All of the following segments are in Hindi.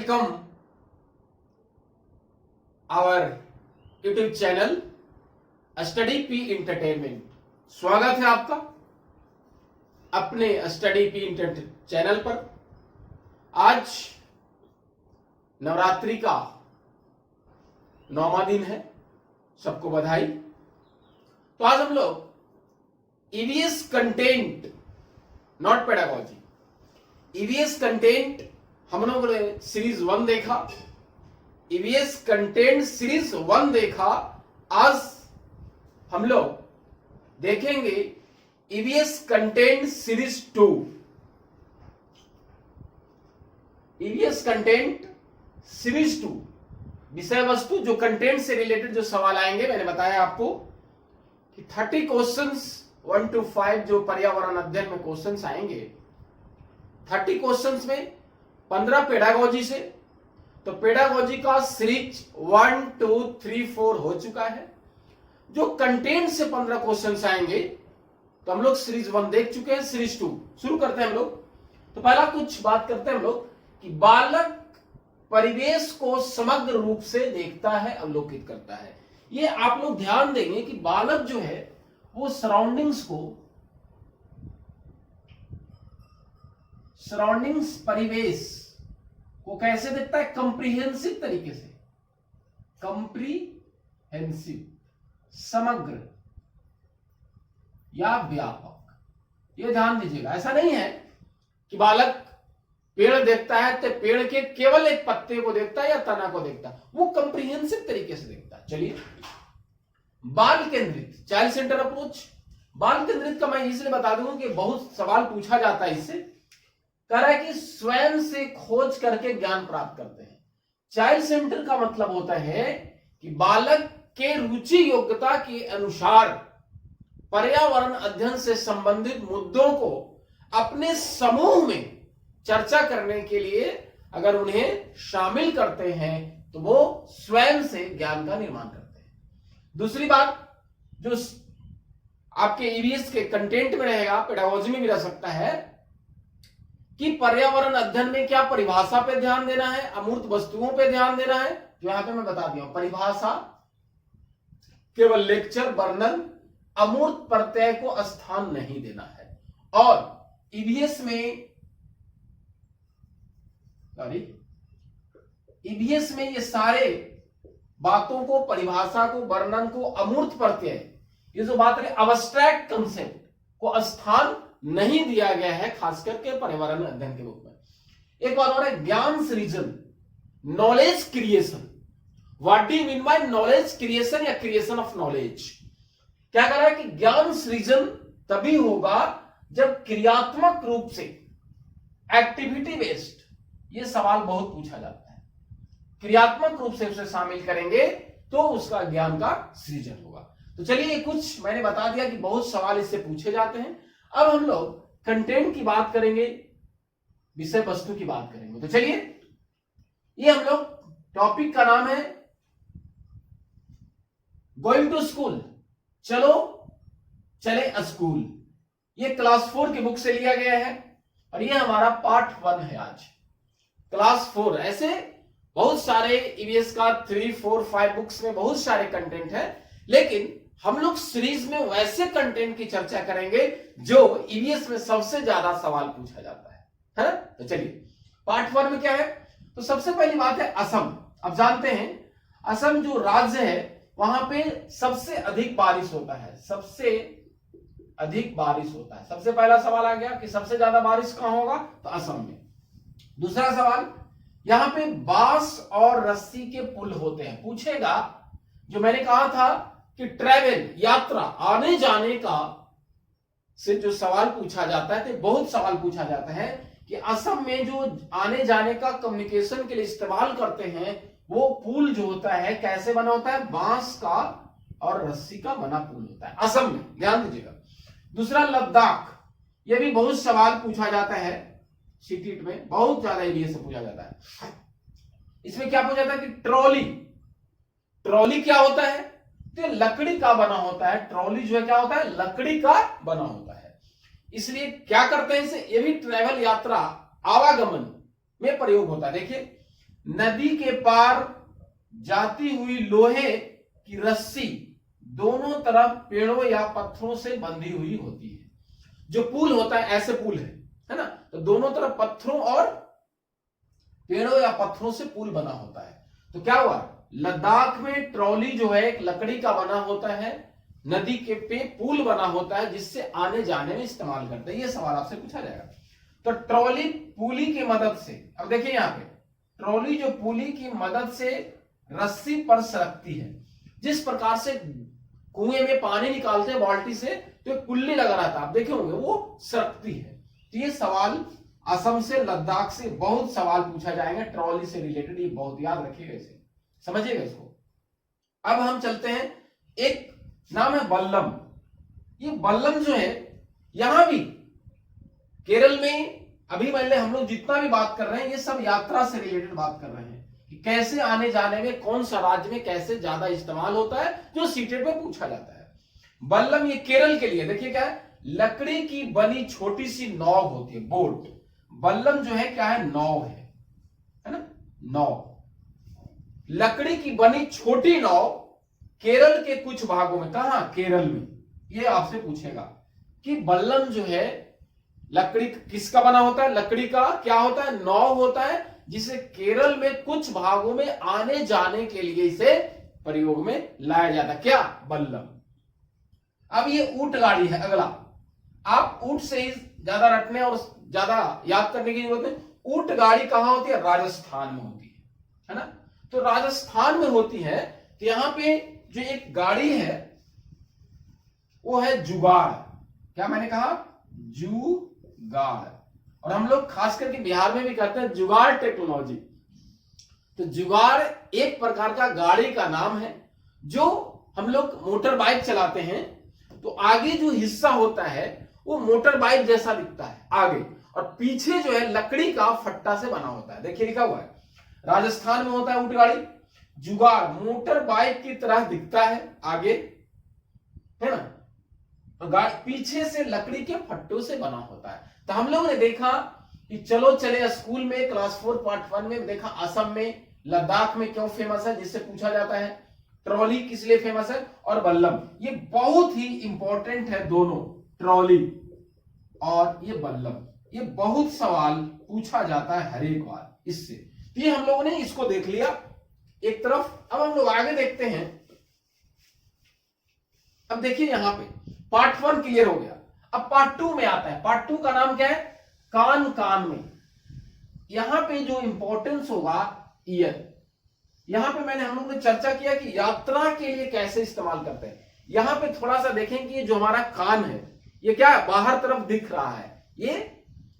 welcome our YouTube channel study P entertainment. स्वागत है आपका अपने स्टडी पी चैनल पर। आज नवरात्रि का 9वां दिन है, सबको बधाई। तो आज हम लोग EVS content not pedagogy, EVS content हम लोगों ने सीरीज 1 देखा, ईवीएस कंटेंट सीरीज 1 देखा। आज हम लोग देखेंगे EVS content series 2। EVS content series 2 विषय वस्तु जो कंटेंट से रिलेटेड जो सवाल आएंगे, मैंने बताया आपको कि 30 क्वेश्चंस 1 to 5 जो पर्यावरण अध्ययन में क्वेश्चंस आएंगे, 30 क्वेश्चंस में 15 पेडागोजी से। तो पेडागोजी का सीरीज 1 2 3 4 हो चुका है। जो कंटेंट से 15 क्वेश्चंस आएंगे, तो हम लोग सीरीज 1 देख चुके हैं, सीरीज 2 शुरू करते हैं हम लोग। तो पहला कुछ बात करते हैं हम लोग कि बालक परिवेश को समग्र रूप से देखता है, अवलोकित करता है। ये आप लोग ध्यान देंगे कि बालक जो है वो सराउंडिंग्स परिवेश को कैसे देखता है? कंप्रीहेंसिव तरीके से, कंप्रीहेंसिव, समग्र या व्यापक। ये ध्यान दीजिएगा, ऐसा नहीं है कि बालक पेड़ देखता है तो पेड़ के केवल एक पत्ते को देखता है या तना को देखता है, वो कंप्रीहेंसिव तरीके से देखता है। चलिए, बाल केंद्रित, चाइल्ड सेंटर अप्रोच। बाल केंद्रित का मैं इसलिए बता दूं कि बहुत सवाल पूछा जाता है इससे। कह रहा है कि स्वयं से खोज करके ज्ञान प्राप्त करते हैं। चाइल्ड सेंटर का मतलब होता है कि बालक के रुचि योग्यता के अनुसार पर्यावरण अध्ययन से संबंधित मुद्दों को अपने समूह में चर्चा करने के लिए अगर उन्हें शामिल करते हैं तो वो स्वयं से ज्ञान का निर्माण करते हैं। दूसरी बात जो आपके ईवीएस के कंटेंट में रहेगा, पेडागोजी में भी रह सकता है, कि पर्यावरण अध्ययन में क्या परिभाषा पे ध्यान देना है, अमूर्त वस्तुओं पे ध्यान देना है। जो यहां पे मैं बता दिया, परिभाषा केवल लेक्चर वर्णन, अमूर्त प्रत्यय को स्थान नहीं देना है। और ईवीएस में ये सारे बातों को, परिभाषा को, वर्णन को, अमूर्त प्रत्यय, ये जो बात है अब्स्ट्रैक्ट कंसेप्ट को स्थान नहीं दिया गया है, खास करके पर्यावरण अध्ययन के रूप में। एक बात और है, ज्ञान सृजन, knowledge creation. What do you mean by knowledge creation या क्रिएशन ऑफ नॉलेज? क्या कर रहा है कि ज्ञान सृजन तभी होगा जब क्रियात्मक रूप से, एक्टिविटी बेस्ड, ये सवाल बहुत पूछा जाता है, क्रियात्मक रूप से उसे शामिल करेंगे तो उसका ज्ञान का सृजन होगा। तो चलिए, कुछ मैंने बता दिया कि बहुत सवाल इससे पूछे जाते हैं। अब हम लोग कंटेंट की बात करेंगे, विषय वस्तु की बात करेंगे। तो चलिए, ये हम लोग टॉपिक का नाम है गोइंग टू स्कूल, चलो चले स्कूल। ये क्लास 4 की बुक से लिया गया है और ये हमारा पार्ट 1 है आज, क्लास 4। ऐसे बहुत सारे ईवीएस का 3 4 5 बुक्स में बहुत सारे कंटेंट है, लेकिन हम लोग सीरीज में वैसे कंटेंट की चर्चा करेंगे जो ईवीएस में सबसे ज्यादा सवाल पूछा जाता है ना? तो चलिए, पार्ट 1 में क्या है? तो सबसे पहली बात है असम। अब जानते हैं असम जो राज्य है वहां पे सबसे अधिक बारिश होता है, सबसे अधिक बारिश होता है। सबसे पहला सवाल आ गया कि सबसे ज्यादा बारिश कहां होगा? तो असम में। दूसरा सवाल, यहां पे बांस और रस्सी के पुल होते हैं, पूछेगा। जो मैंने कहा था कि ट्रैवल, यात्रा, आने जाने का से जो सवाल पूछा जाता है, तो बहुत सवाल पूछा जाता है कि असम में जो आने जाने का कम्युनिकेशन के लिए इस्तेमाल करते हैं, वो पुल जो होता है कैसे बना होता है? बांस का और रस्सी का बना पुल होता है असम में, ध्यान दीजिएगा। दूसरा, लद्दाख, ये भी बहुत सवाल पूछा जाता है, सीटीट में बहुत ज्यादा एरिया से पूछा जाता है। इसमें क्या पूछा जाता है कि ट्रॉली क्या होता है? तो लकड़ी का बना होता है। ट्रॉली जो है क्या होता है? लकड़ी का बना होता है। इसलिए क्या करते हैं इसे? ये भी ट्रैवल, यात्रा, आवागमन में प्रयोग होता है। देखिए, नदी के पार जाती हुई लोहे की रस्सी दोनों तरफ पेड़ों या पत्थरों से बंधी हुई होती है। जो पुल होता है, ऐसे पुल है ना, तो दोनों तरफ पत्थरों और पेड़ों या पत्थरों से पुल बना होता है। तो क्या हुआ, लद्दाख में ट्रॉली जो है एक लकड़ी का बना होता है, नदी के पे पुल बना होता है जिससे आने जाने में इस्तेमाल करते हैं। ये सवाल आपसे पूछा जाएगा। तो ट्रॉली पुली की मदद से, अब देखिए यहां पे ट्रॉली जो पुली की मदद से रस्सी पर सरकती है। जिस प्रकार से कुएं में पानी निकालते हैं बाल्टी से, तो एक कुल्ली लगा रहता है, आप देखे होंगे, वो सरकती है। तो ये सवाल असम से, लद्दाख से बहुत सवाल पूछा जाएगा ट्रॉली से रिलेटेड, ये बहुत याद रखिएगा, इसे समझिएगा इसको। अब हम चलते हैं, एक नाम है बल्लम। ये बल्लम जो है, यहां भी केरल में, अभी पहले हम लोग जितना भी बात कर रहे हैं ये सब यात्रा से रिलेटेड बात कर रहे हैं कि कैसे आने जाने में कौन सा राज्य में कैसे ज्यादा इस्तेमाल होता है, जो सीटेट में पूछा जाता है। बल्लम ये केरल के लिए, देखिए क्या है, लकड़ी की बनी छोटी सी नाव होती है, बोट। बल्लम जो है क्या है, नाव है ना, नाव, लकड़ी की बनी छोटी नाव केरल के कुछ भागों में, कहा, केरल में। ये आपसे पूछेगा कि बल्लम जो है लकड़ी किसका बना होता है, लकड़ी का क्या होता है, नाव होता है, जिसे केरल में कुछ भागों में आने जाने के लिए इसे प्रयोग में लाया जाता है, क्या, बल्लम। अब ये ऊंट गाड़ी है अगला। आप ऊंट से ही ज्यादा रटने और ज्यादा याद करने की जरूरत नहीं। ऊंट गाड़ी कहां होती है, राजस्थान में होती है ना। तो राजस्थान में होती है, तो यहां पे जो एक गाड़ी है वो है जुगाड़। क्या मैंने कहा, जुगाड़। और हम लोग खास करके बिहार में भी करते हैं जुगाड़ टेक्नोलॉजी। तो जुगाड़ एक प्रकार का गाड़ी का नाम है। जो हम लोग मोटर बाइक चलाते हैं तो आगे जो हिस्सा होता है वो मोटर बाइक जैसा दिखता है आगे, और पीछे जो है लकड़ी का फट्टा से बना होता है। देखिए लिखा हुआ है, राजस्थान में होता है ऊंट गाड़ी। जुगाड़ मोटर बाइक की तरह दिखता है आगे, है ना, पीछे से लकड़ी के फट्टों से बना होता है। तो हम लोगों ने देखा कि चलो चले स्कूल में क्लास 4 पार्ट 1 में देखा असम में, लद्दाख में क्यों फेमस है, जिससे पूछा जाता है। ट्रॉली किस लिए फेमस है, और बल्लम, ये बहुत ही इंपॉर्टेंट है दोनों, ट्रॉली और ये बल्लम। ये बहुत सवाल पूछा जाता है हर एक बार इससे। तो ये हम लोगों ने इसको देख लिया एक तरफ। अब हम लोग आगे देखते हैं। अब देखिए यहां पे पार्ट 1 क्लियर हो गया। अब पार्ट 2 में आता है। पार्ट 2 का नाम क्या है, कान कान में। यहां पे जो इंपॉर्टेंस होगा ईयर। यहां पे मैंने हम लोग ने चर्चा किया कि यात्रा के लिए कैसे इस्तेमाल करते हैं। यहां पे थोड़ा सा देखेंगे, जो हमारा कान है ये क्या है, बाहर तरफ दिख रहा है ये,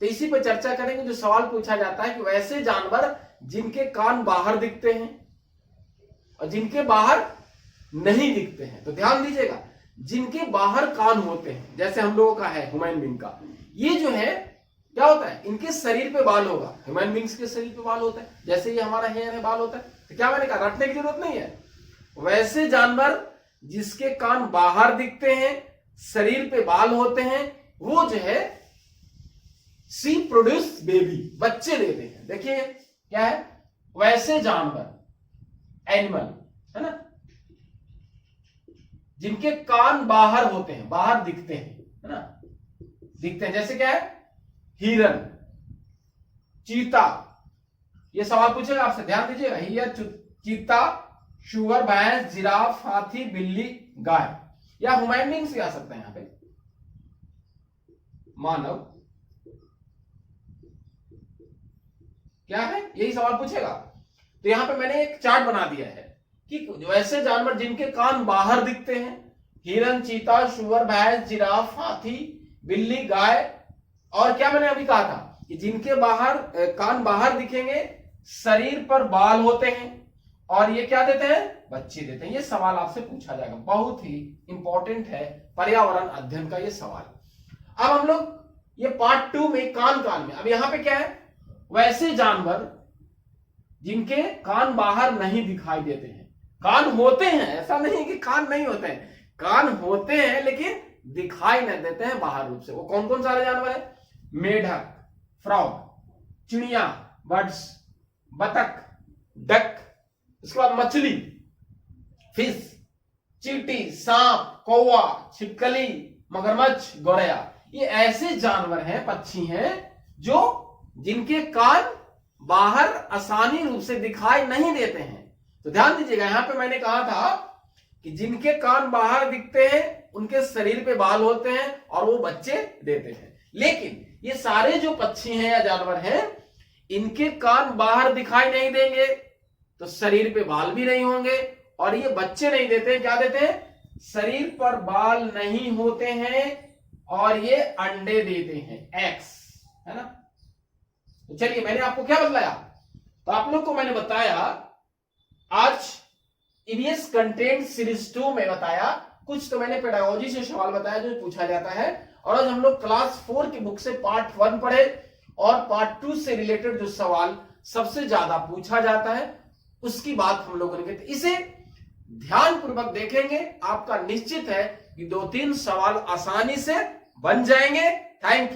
तो इसी पे चर्चा करेंगे। जो सवाल पूछा जाता है कि वैसे जानवर जिनके कान बाहर दिखते हैं और जिनके बाहर नहीं दिखते हैं, तो ध्यान दीजिएगा, जिनके बाहर कान होते हैं, जैसे हम लोगों का है ह्यूमन बीइंग का, ये जो है क्या होता है, इनके शरीर पे बाल होगा। ह्यूमन बीइंग्स के शरीर पे बाल होता है, जैसे ये हमारा हेयर है, बाल होता है। तो क्या मैंने कहा, रटने की जरूरत नहीं है। वैसे जानवर जिसके कान बाहर दिखते हैं, शरीर पे बाल होते हैं, वो जो है सी प्रोड्यूस बेबी, बच्चे देते हैं। देखिए क्या है, वैसे जानवर, एनिमल, है ना, जिनके कान बाहर होते हैं, बाहर दिखते हैं, है ना, दिखते हैं, जैसे क्या है, हिरन, चीता। ये सवाल पूछेगा आपसे, ध्यान दीजिएगा। हिरन, चीता, शुगर, भैंस, जिराफ, हाथी, बिल्ली, गाय, या ह्यूमन बीइंग्स भी आ सकते हैं यहां पे, मानव। क्या है, यही सवाल पूछेगा। तो यहां पे मैंने एक चार्ट बना दिया है कि वैसे जानवर जिनके कान बाहर दिखते हैं, हिरन, चीता, शुगर, भैंस, जिराफ, हाथी, बिल्ली, गाय, और क्या मैंने अभी कहा था कि जिनके बाहर कान बाहर दिखेंगे, शरीर पर बाल होते हैं, और ये क्या देते हैं, बच्चे देते हैं। ये सवाल आपसे पूछा जाएगा, बहुत ही इंपॉर्टेंट है पर्यावरण अध्ययन का ये सवाल। अब हम लोग ये पार्ट 2 में कान कान में, अब यहां पे क्या है, वैसे जानवर जिनके कान बाहर नहीं दिखाई देते हैं। कान होते हैं, ऐसा नहीं कि कान नहीं होते हैं, कान होते हैं लेकिन दिखाई नहीं देते हैं बाहर रूप से। वो कौन कौन सारे जानवर है, मेढक, फ्रॉग, चिड़िया, बर्ड्स, बतख, डक, उसके बाद मछली, फिश, चींटी, सांप, कौवा, छिपकली, मगरमच्छ, गौरैया। ये ऐसे जानवर हैं, पक्षी हैं जो जिनके कान बाहर आसानी रूप से दिखाई नहीं देते हैं। तो ध्यान दीजिएगा, यहां पे मैंने कहा था कि जिनके कान बाहर दिखते हैं उनके शरीर पे बाल होते हैं और वो बच्चे देते हैं। लेकिन ये सारे जो पक्षी हैं या जानवर हैं, इनके कान बाहर दिखाई नहीं देंगे तो शरीर पे बाल भी नहीं होंगे और ये बच्चे नहीं देते। क्या देते हैं? शरीर पर बाल नहीं होते हैं और ये अंडे देते हैं, एग्स, है ना। तो चलिए, मैंने आपको क्या बतलाया? तो आप लोग को मैंने बताया आज ईवीएस कंटेंट सीरीज 2 में बताया कुछ, तो मैंने पेडागोजी से सवाल बताया जो पूछा जाता है। और आज हम लोग क्लास 4 की बुक से पार्ट 1 पढ़े और पार्ट 2 से रिलेटेड जो सवाल सबसे ज्यादा पूछा जाता है उसकी बात हम लोगों ने की। इसे ध्यानपूर्वक देखेंगे, आपका निश्चित है कि 2-3 सवाल आसानी से बन जाएंगे। Thank you.